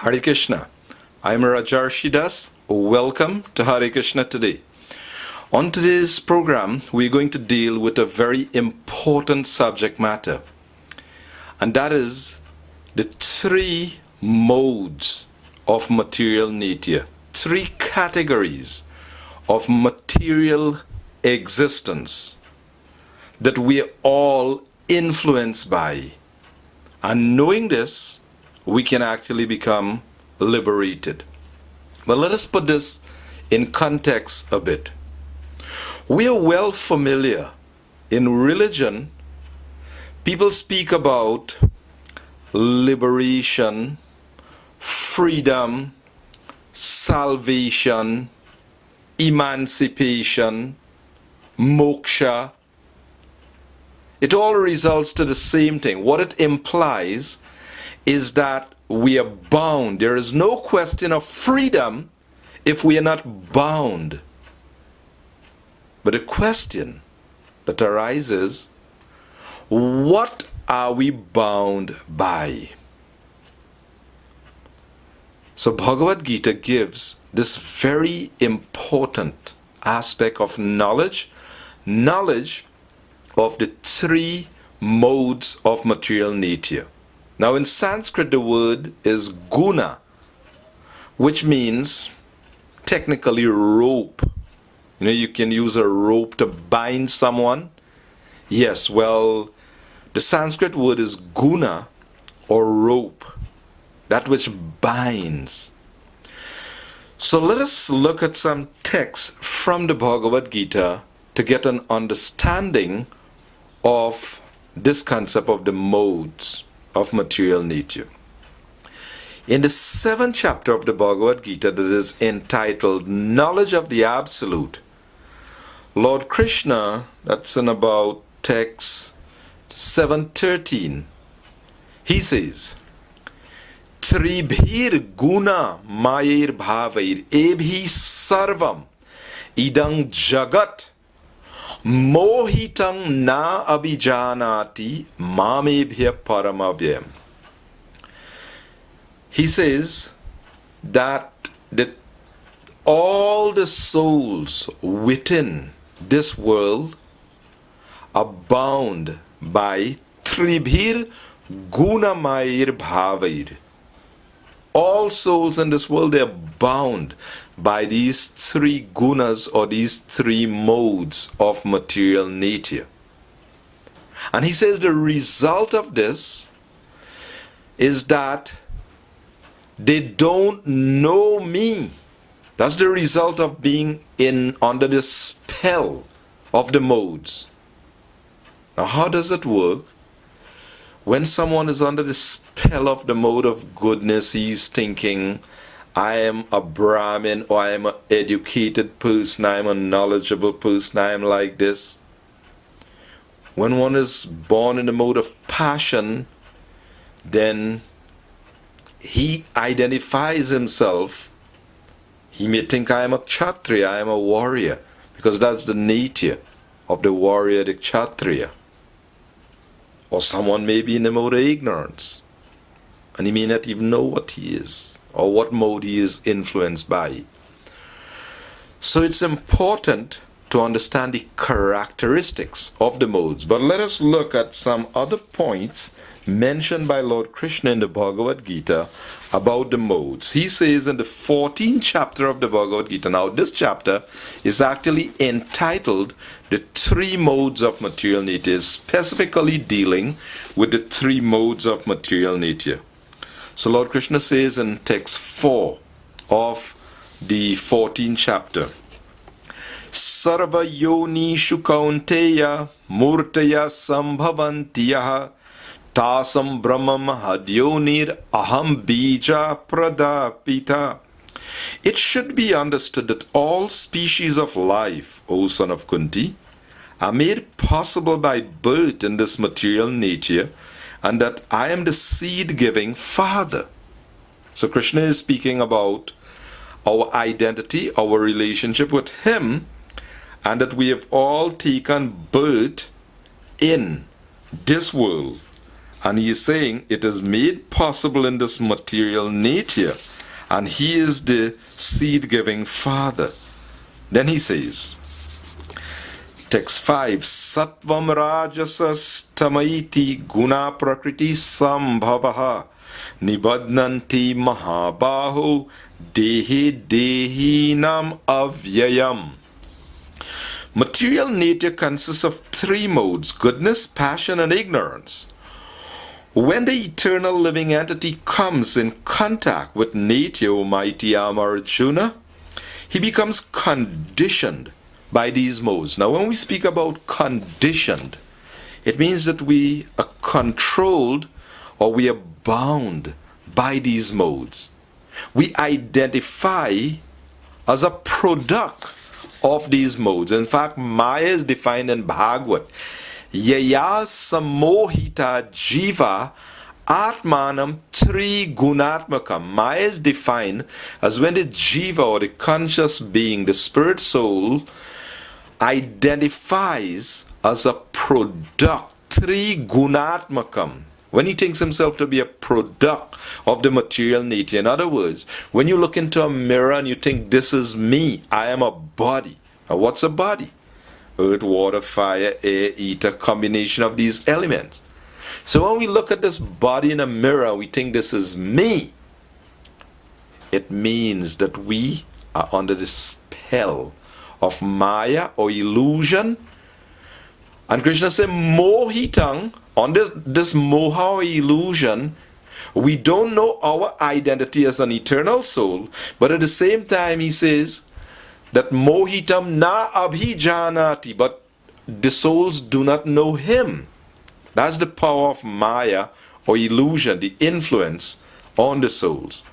Hare Krishna. I am Rajarsi Dasa. Welcome to Hare Krishna today. On today's program, we're going to deal with a very important subject matter, and that is the three modes of material nature, three categories of material existence that we are all influenced by. And knowing this, we can actually become liberated. But let us put this in context a bit. We are well familiar in religion, people speak about liberation, freedom, salvation, emancipation, moksha. It all results to the same thing. What it implies is that we are bound. There is no question of freedom if we are not bound. But the question that arises, what are we bound by? So Bhagavad Gita gives this very important aspect of knowledge of the three modes of material nature. Now in Sanskrit the word is guna, which means technically rope. You can use a rope to bind someone. Yes, well, the Sanskrit word is guna, or rope, that which binds. So let us look at some texts from the Bhagavad Gita to get an understanding of this concept of the modes of material nature. In the 7th chapter of the Bhagavad Gita, that is entitled Knowledge of the Absolute, Lord Krishna, that's in about text 7:13, he says, Tribhir guna mayir bhavair ebhi sarvam idang jagat mohitang na abhijanati mamebhya paramavyam. He says that all the souls within this world are bound by Tribhir Gunamayir Bhavair. All souls in this world, they are bound by these three gunas, or these three modes of material nature. And he says the result of this is that they don't know me. That's the result of being under the spell of the modes. Now, how does it work? When someone is under the spell of the mode of goodness, he's thinking, I am a Brahmin, or I am an educated person, I am a knowledgeable person, I am like this. When one is born in the mode of passion, then he identifies himself. He may think, I am a Kshatriya, I am a warrior, because that's the nature of the warrior, the Kshatriya. Or someone may be in the mode of ignorance, and he may not even know what he is, or what mode he is influenced by. So it's important to understand the characteristics of the modes. But let us look at some other points mentioned by Lord Krishna in the Bhagavad Gita about the modes. He says in the 14th chapter of the Bhagavad Gita, now this chapter is actually entitled The Three Modes of Material Nature, specifically dealing with the three modes of material nature. So Lord Krishna says in text 4 of the 14th chapter, Sarva yonishu kaunteya murtaya sambhavantiyaha Tasam Brahmam Hadyonir Aham Bija Pradapita. It should be understood that all species of life, O son of Kunti, are made possible by birth in this material nature, and that I am the seed-giving father. So Krishna is speaking about our identity, our relationship with him, and that we have all taken birth in this world. And he is saying it is made possible in this material nature. And he is the seed-giving Father. Then he says, text 5, Sattvam Rajasas Tamaiti Guna Prakriti Sambhavaha Nibadnanti Mahabaho Dehi Dehinam Avyayam. Material nature consists of three modes: goodness, passion, and ignorance. When the eternal living entity comes in contact with nature, O mighty Arjuna, he becomes conditioned by these modes. Now, when we speak about conditioned, it means that we are controlled or we are bound by these modes. We identify as a product of these modes. In fact, Maya is defined in Bhagavad. Yaya samohita jiva atmanam tri gunatmakam. Maya is defined as when the jiva, or the conscious being, the spirit soul, identifies as a product, tri gunatmakam. When he thinks himself to be a product of the material nature. In other words, when you look into a mirror and you think, this is me, I am a body. Now, what's a body? Earth, water, fire, air, ether, combination of these elements. So when we look at this body in a mirror, we think this is me. It means that we are under the spell of Maya or illusion. And Krishna said, Mohitang, on this moha or illusion, we don't know our identity as an eternal soul, but at the same time he says that mohitam na abhijanati, but the souls do not know him. That's the power of Maya or illusion, the influence on the souls.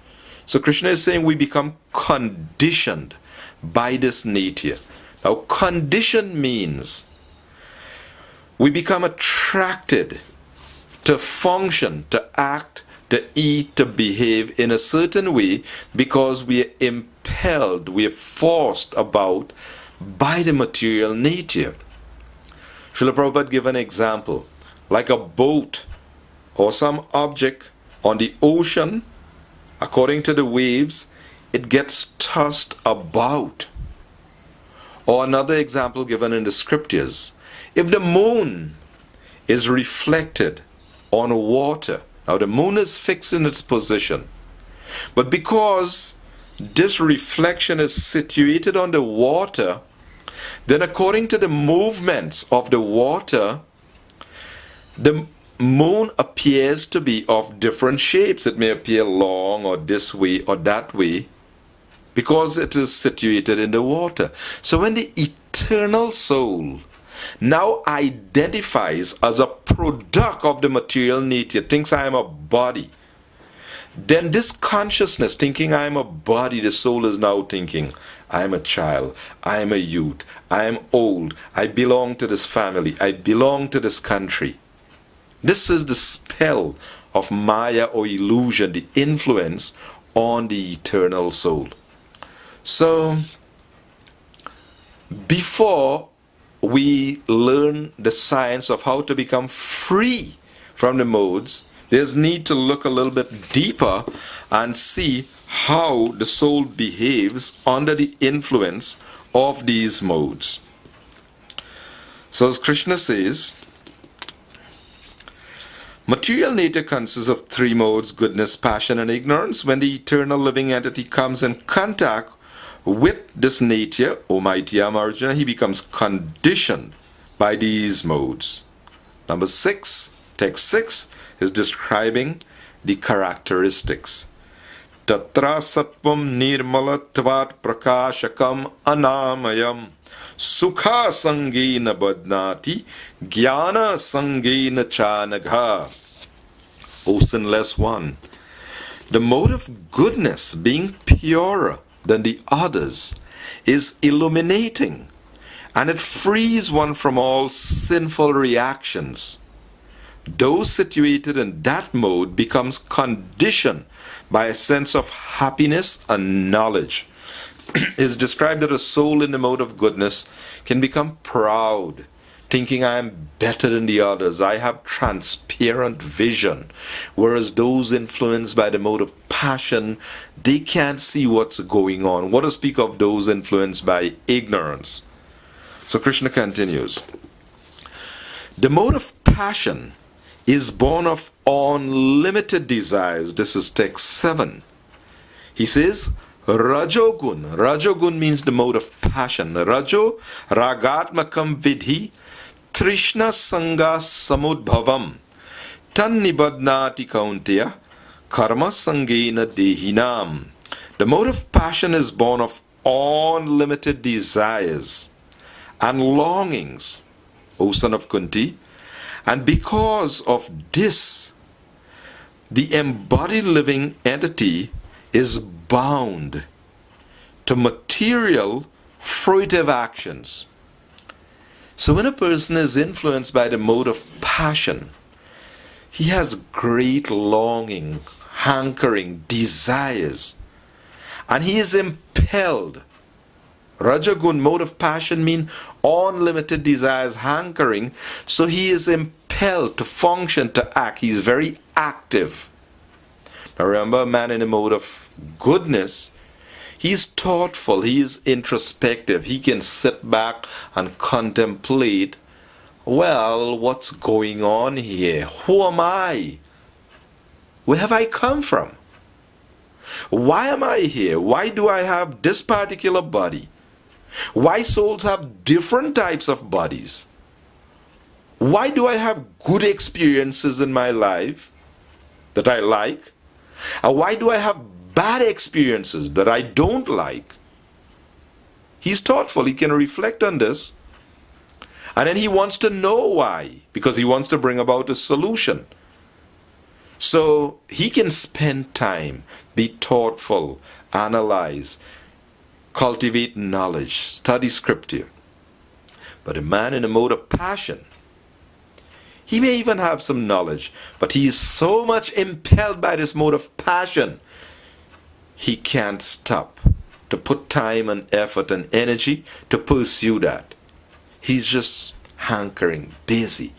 So Krishna is saying we become conditioned by this nature. Now, condition means we become attracted to function, to act, to eat, to behave in a certain way because we are impelled, we are forced about by the material nature. Srila Prabhupada gave an example, like a boat or some object on the ocean, according to the waves, it gets tossed about. Or another example given in the scriptures, if the moon is reflected on water, now the moon is fixed in its position, but because this reflection is situated on the water, then according to the movements of the water, the moon appears to be of different shapes. It may appear long or this way or that way because it is situated in the water. So when the eternal soul now identifies as a product of the material nature, thinks I am a body, then this consciousness, thinking I am a body, the soul is now thinking, I am a child, I am a youth, I am old, I belong to this family, I belong to this country. This is the spell of Maya or illusion, the influence on the eternal soul. So, before we learn the science of how to become free from the modes, there's need to look a little bit deeper and see how the soul behaves under the influence of these modes. So as Krishna says, material nature consists of three modes: goodness, passion, and ignorance. When the eternal living entity comes in contact with this nature, O mighty Arjuna, he becomes conditioned by these modes. Number 6, text 6 is describing the characteristics. Tatra sattvam nirmalatvat prakashakam anamayam sukha sangena badnati jnana sangena chanagha. O sinless one, the mode of goodness, being purer than the others, is illuminating, and it frees one from all sinful reactions. Those situated in that mode becomes conditioned by a sense of happiness and knowledge. It is described that a soul in the mode of goodness can become proud, thinking I am better than the others. I have transparent vision. Whereas those influenced by the mode of passion, they can't see what's going on. What to speak of those influenced by ignorance? So Krishna continues. The mode of passion is born of unlimited desires. This is text 7. He says, Rajogun. Rajogun means the mode of passion. Rajo ragatmakam vidhi trishna sanga samudbhavam tan nibadnati kaunteya karma sangena dehinam. The mode of passion is born of unlimited desires and longings, O son of Kunti, and because of this, the embodied living entity is bound to material fruitive actions. So when a person is influenced by the mode of passion, he has great longing, hankering, desires, and he is impelled. Rajagun, mode of passion, mean unlimited desires, hankering, so he is impelled to function, to act. He is very active. Now remember, a man in a mode of goodness, he's thoughtful, he is introspective, he can sit back and contemplate, well, what's going on here? Who am I? Where have I come from? Why am I here? Why do I have this particular body? Why souls have different types of bodies? Why do I have good experiences in my life that I like? And why do I have bad experiences that I don't like? He's thoughtful, he can reflect on this. And then he wants to know why, because he wants to bring about a solution. So he can spend time, be thoughtful, analyze, cultivate knowledge, study scripture. But a man in a mode of passion, he may even have some knowledge, but he is so much impelled by this mode of passion, he can't stop to put time and effort and energy to pursue that. He's just hankering, busy.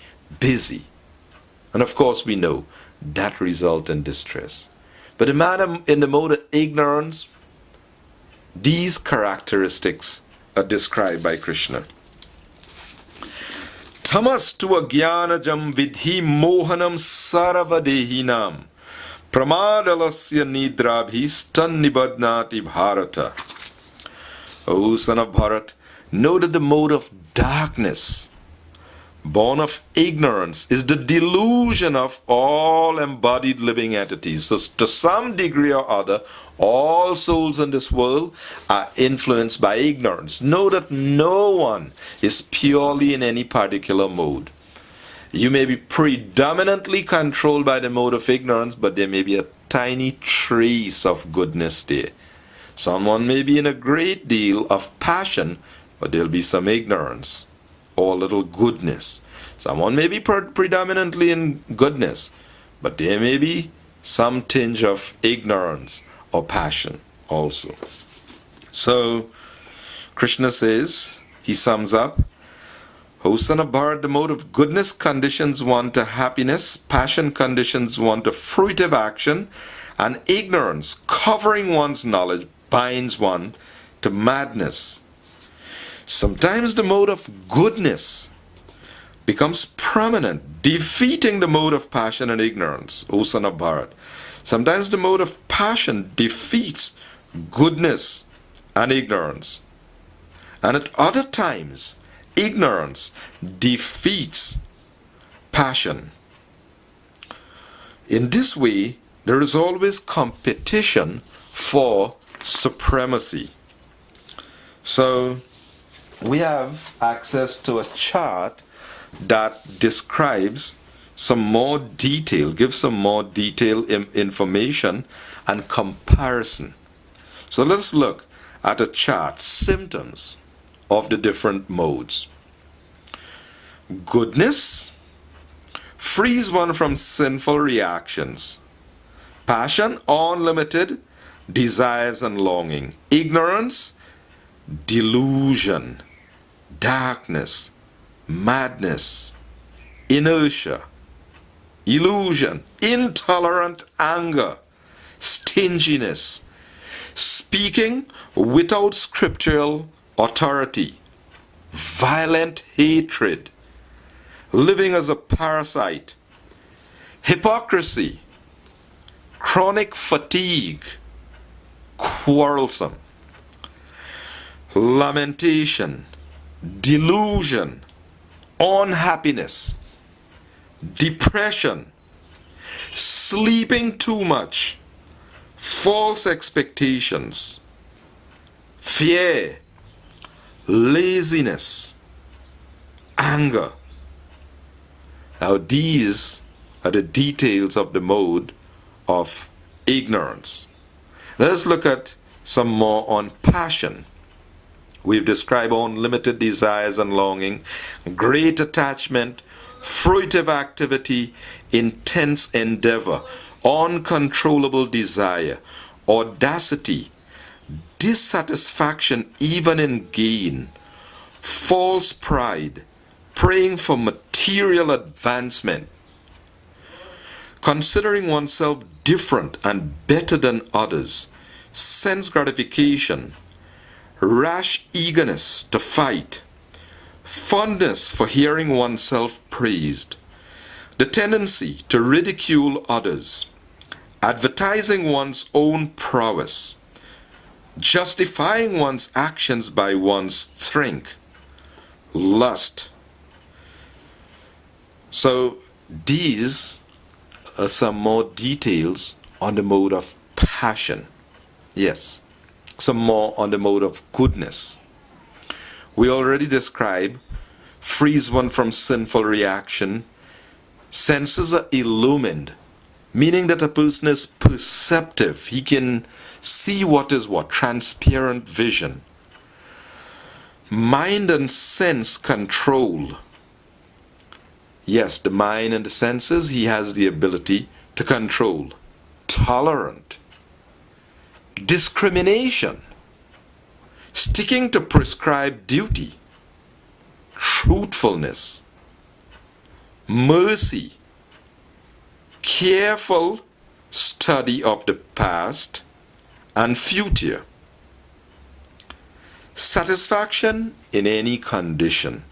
And of course we know that results in distress. But a man in the mode of ignorance, these characteristics are described by Krishna. Tamastu agyanajam vidhi mohanam saravadehinam pramadalasya nidrabhistan nibadnati bharata. O son of Bharat, know that the mode of darkness, born of ignorance, is the delusion of all embodied living entities. So to some degree or other, all souls in this world are influenced by ignorance. Know that no one is purely in any particular mode. You may be predominantly controlled by the mode of ignorance, but there may be a tiny trace of goodness there. Someone may be in a great deal of passion, but there'll be some ignorance or little goodness. Someone may be predominantly in goodness, but there may be some tinge of ignorance or passion also. So Krishna says, he sums up, O son of Bharat, the mode of goodness conditions one to happiness, passion conditions one to fruitive action, and ignorance, covering one's knowledge, binds one to madness. Sometimes the mode of goodness becomes prominent, defeating the mode of passion and ignorance, O son of Bharat. Sometimes the mode of passion defeats goodness and ignorance. And at other times, ignorance defeats passion. In this way, there is always competition for supremacy. So, we have access to a chart that describes some more detail, gives some more detailed information and comparison. So let's look at a chart, symptoms of the different modes. Goodness frees one from sinful reactions. Passion, unlimited desires and longing. Ignorance, delusion, darkness, madness, inertia, illusion, intolerant anger, stinginess, speaking without scriptural authority, violent hatred, living as a parasite, hypocrisy, chronic fatigue, quarrelsome, lamentation, delusion, unhappiness, depression, sleeping too much, false expectations, fear, laziness, anger. Now these are the details of the mode of ignorance. Let us look at some more on passion. We've described unlimited desires and longing, great attachment, fruitive activity, intense endeavor, uncontrollable desire, audacity, dissatisfaction even in gain, false pride, praying for material advancement, considering oneself different and better than others, sense gratification, rash eagerness to fight, fondness for hearing oneself praised, the tendency to ridicule others, advertising one's own prowess, justifying one's actions by one's strength, lust. So these are some more details on the mode of passion. Yes, some more on the mode of goodness. We already described frees one from sinful reaction. Senses are illumined, meaning that a person is perceptive. He can see what is what, transparent vision. Mind and sense control. Yes, the mind and the senses, he has the ability to control. Tolerant. Discrimination. Sticking to prescribed duty. Truthfulness. Mercy. Careful study of the past and future. Satisfaction in any condition.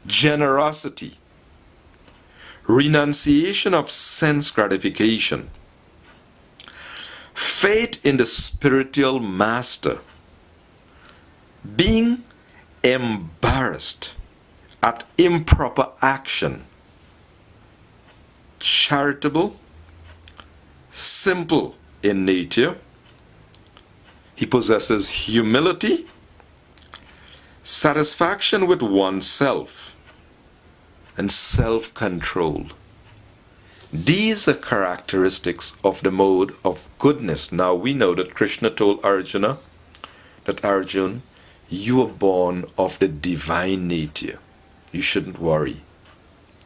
Generosity. Renunciation of sense gratification. Faith in the spiritual master. Being embarrassed at improper action. Charitable, simple in nature. He possesses humility, satisfaction with oneself, and self-control. These are characteristics of the mode of goodness. Now we know that Krishna told Arjuna that Arjuna, you are born of the divine nature. You shouldn't worry.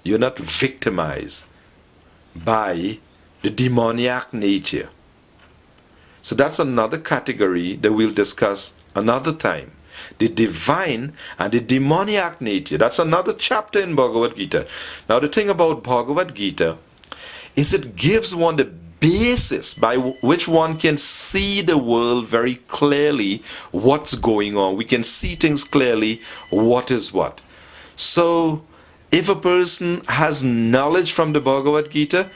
You're not victimized by the demoniac nature. So that's another category that we'll discuss another time. The divine and the demoniac nature. That's another chapter in Bhagavad Gita. Now the thing about Bhagavad Gita is it gives one the basis by which one can see the world very clearly, what's going on. We can see things clearly, what is what. So if a person has knowledge from the Bhagavad Gita,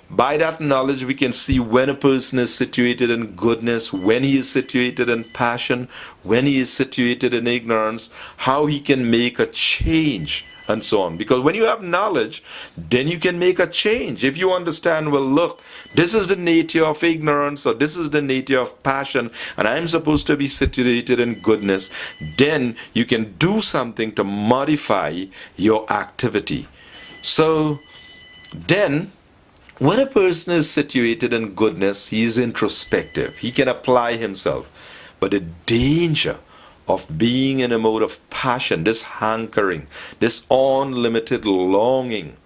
by that knowledge we can see when a person is situated in goodness, when he is situated in passion, when he is situated in ignorance, how he can make a change, and so on. Because when you have knowledge, then you can make a change. If you understand, well, look, this is the nature of ignorance, or this is the nature of passion, and I'm supposed to be situated in goodness, then you can do something to modify your activity. So then when a person is situated in goodness, he is introspective. He can apply himself. But the danger of being in a mode of passion, this hankering, this unlimited longing,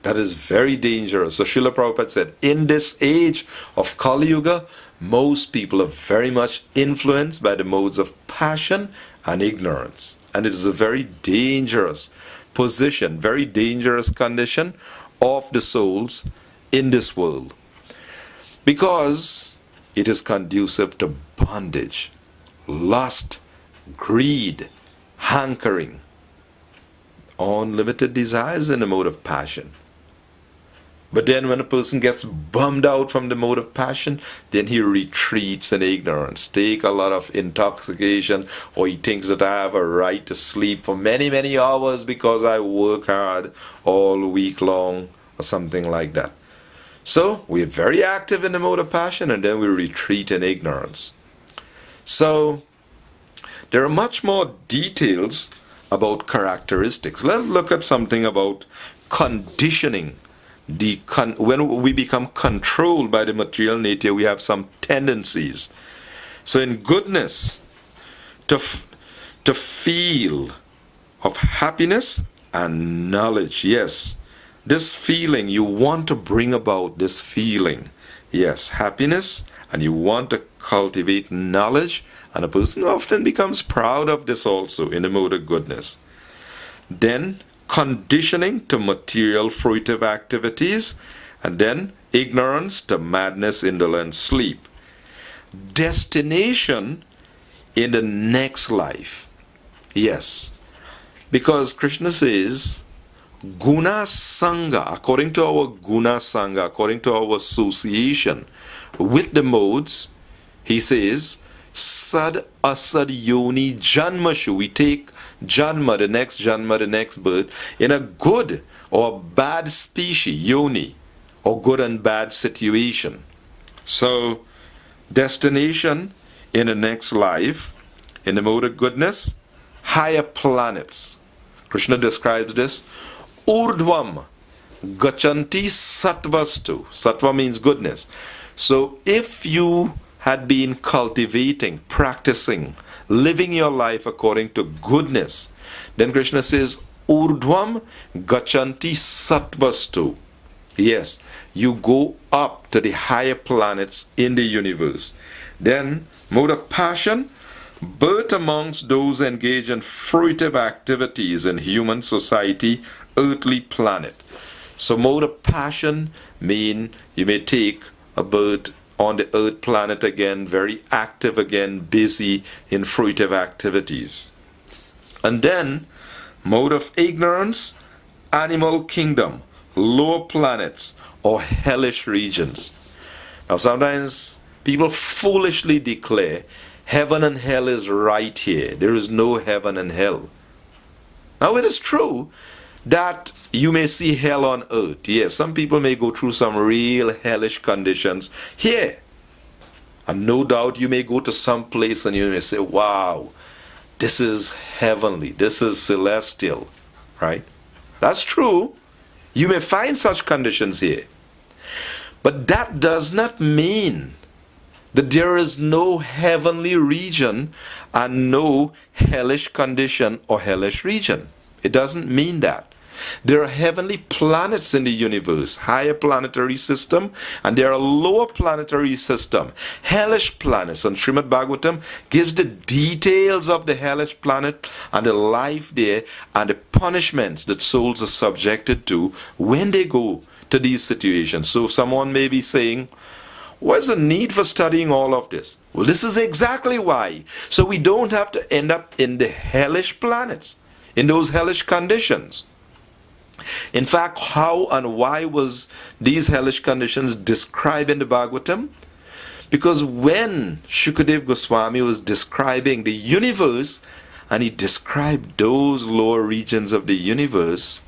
that is very dangerous. So Srila Prabhupada said, in this age of Kali Yuga, most people are very much influenced by the modes of passion and ignorance. And it is a very dangerous position, very dangerous condition of the souls in this world. Because it is conducive to bondage, lust, greed, hankering, unlimited desires in the mode of passion. But then when a person gets bummed out from the mode of passion, then he retreats in ignorance, take a lot of intoxication, or he thinks that I have a right to sleep for many, many hours because I work hard all week long, or something like that. So we're very active in the mode of passion, and then we retreat in ignorance. So there are much more details about characteristics. Let's look at something about conditioning. When we become controlled by the material nature, we have some tendencies. So in goodness, to feel of happiness and knowledge. Yes, this feeling, you want to bring about this feeling. Yes, happiness, and you want to cultivate knowledge, and a person often becomes proud of this also in the mode of goodness. Then conditioning to material fruitive activities, and then ignorance to madness, indolence, sleep. Destination in the next life. Yes, because Krishna says, Guna Sangha, according to our Guna Sangha, according to our association with the modes, he says, Sad Asad Yoni Janmashu. We take Janma, the next birth, in a good or bad species, Yoni, or good and bad situation. So, destination in the next life, in the mode of goodness, higher planets. Krishna describes this. Urdhvam Gachanti Sattvastu. Sattva means goodness. So if you had been cultivating, practicing, living your life according to goodness, then Krishna says, Urdhvam Gachanti Sattvastu. Yes, you go up to the higher planets in the universe. Then, mode of passion, birth amongst those engaged in fruitive activities in human society, earthly planet. So mode of passion mean you may take a birth on the earth planet again, very active again, busy in fruitive activities. And then mode of ignorance, animal kingdom, lower planets, or hellish regions. Now sometimes people foolishly declare heaven and hell is right here. There is no heaven and hell. Now it is true that you may see hell on earth. Yes, some people may go through some real hellish conditions here. And no doubt you may go to some place and you may say, wow, this is heavenly, this is celestial, right? That's true. You may find such conditions here. But that does not mean that there is no heavenly region and no hellish condition or hellish region. It doesn't mean that. There are heavenly planets in the universe, higher planetary system, and there are lower planetary system, hellish planets. And Srimad Bhagavatam gives the details of the hellish planet and the life there and the punishments that souls are subjected to when they go to these situations. So someone may be saying, what's the need for studying all of this? Well, this is exactly why. So we don't have to end up in the hellish planets, in those hellish conditions. In fact, how and why was these hellish conditions described in the Bhagavatam? Because when Shukadev Goswami was describing the universe, and he described those lower regions of the universe,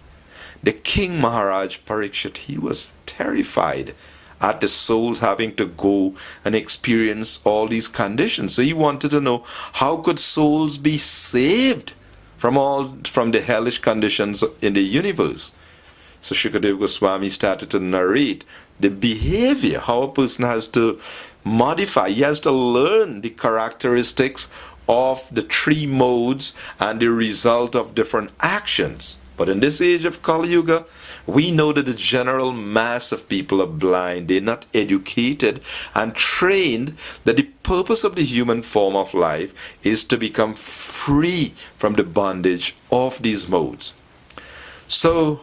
the King Maharaj Parikshit, he was terrified at the souls having to go and experience all these conditions. So he wanted to know, how could souls be saved from the hellish conditions in the universe? So Shukadev Goswami started to narrate the behavior, how a person has to modify, he has to learn the characteristics of the three modes and the result of different actions. But in this age of Kali Yuga, we know that the general mass of people are blind. They're not educated and trained that the purpose of the human form of life is to become free from the bondage of these modes. So,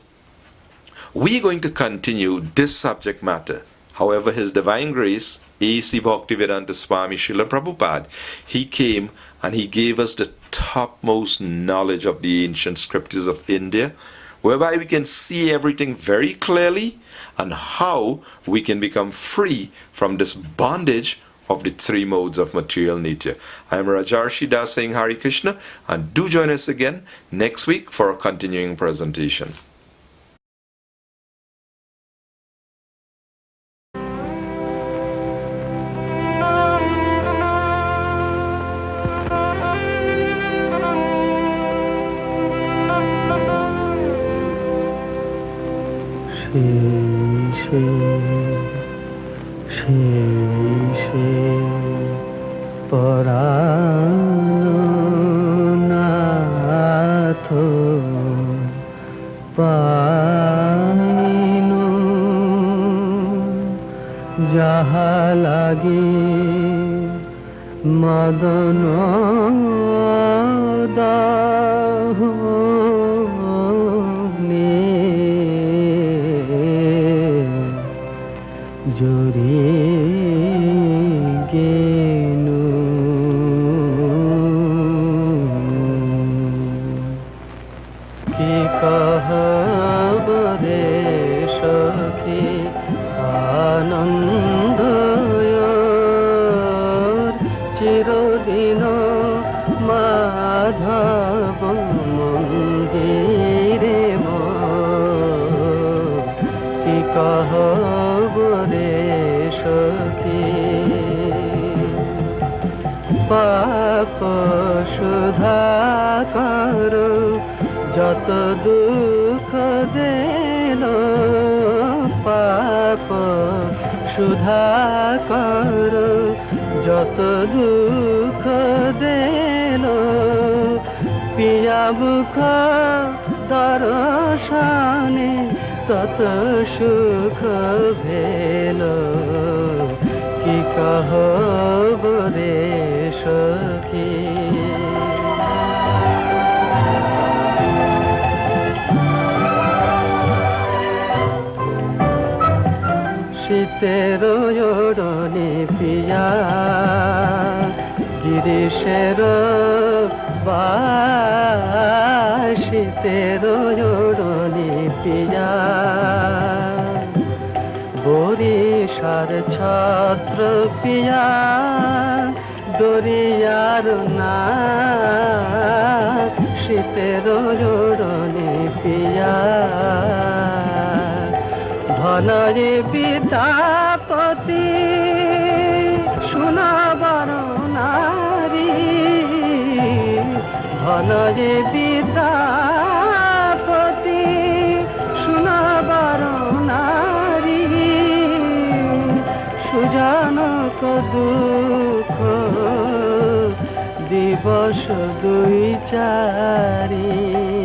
we're going to continue this subject matter. However, His Divine Grace, A.C. Bhaktivedanta Swami Srila Prabhupada, he came and he gave us the topmost knowledge of the ancient scriptures of India, whereby we can see everything very clearly and how we can become free from this bondage of the three modes of material nature. I am Rajarsi Dasa saying Hare Krishna, and do join us again next week for a continuing presentation. दिवस दुई चारी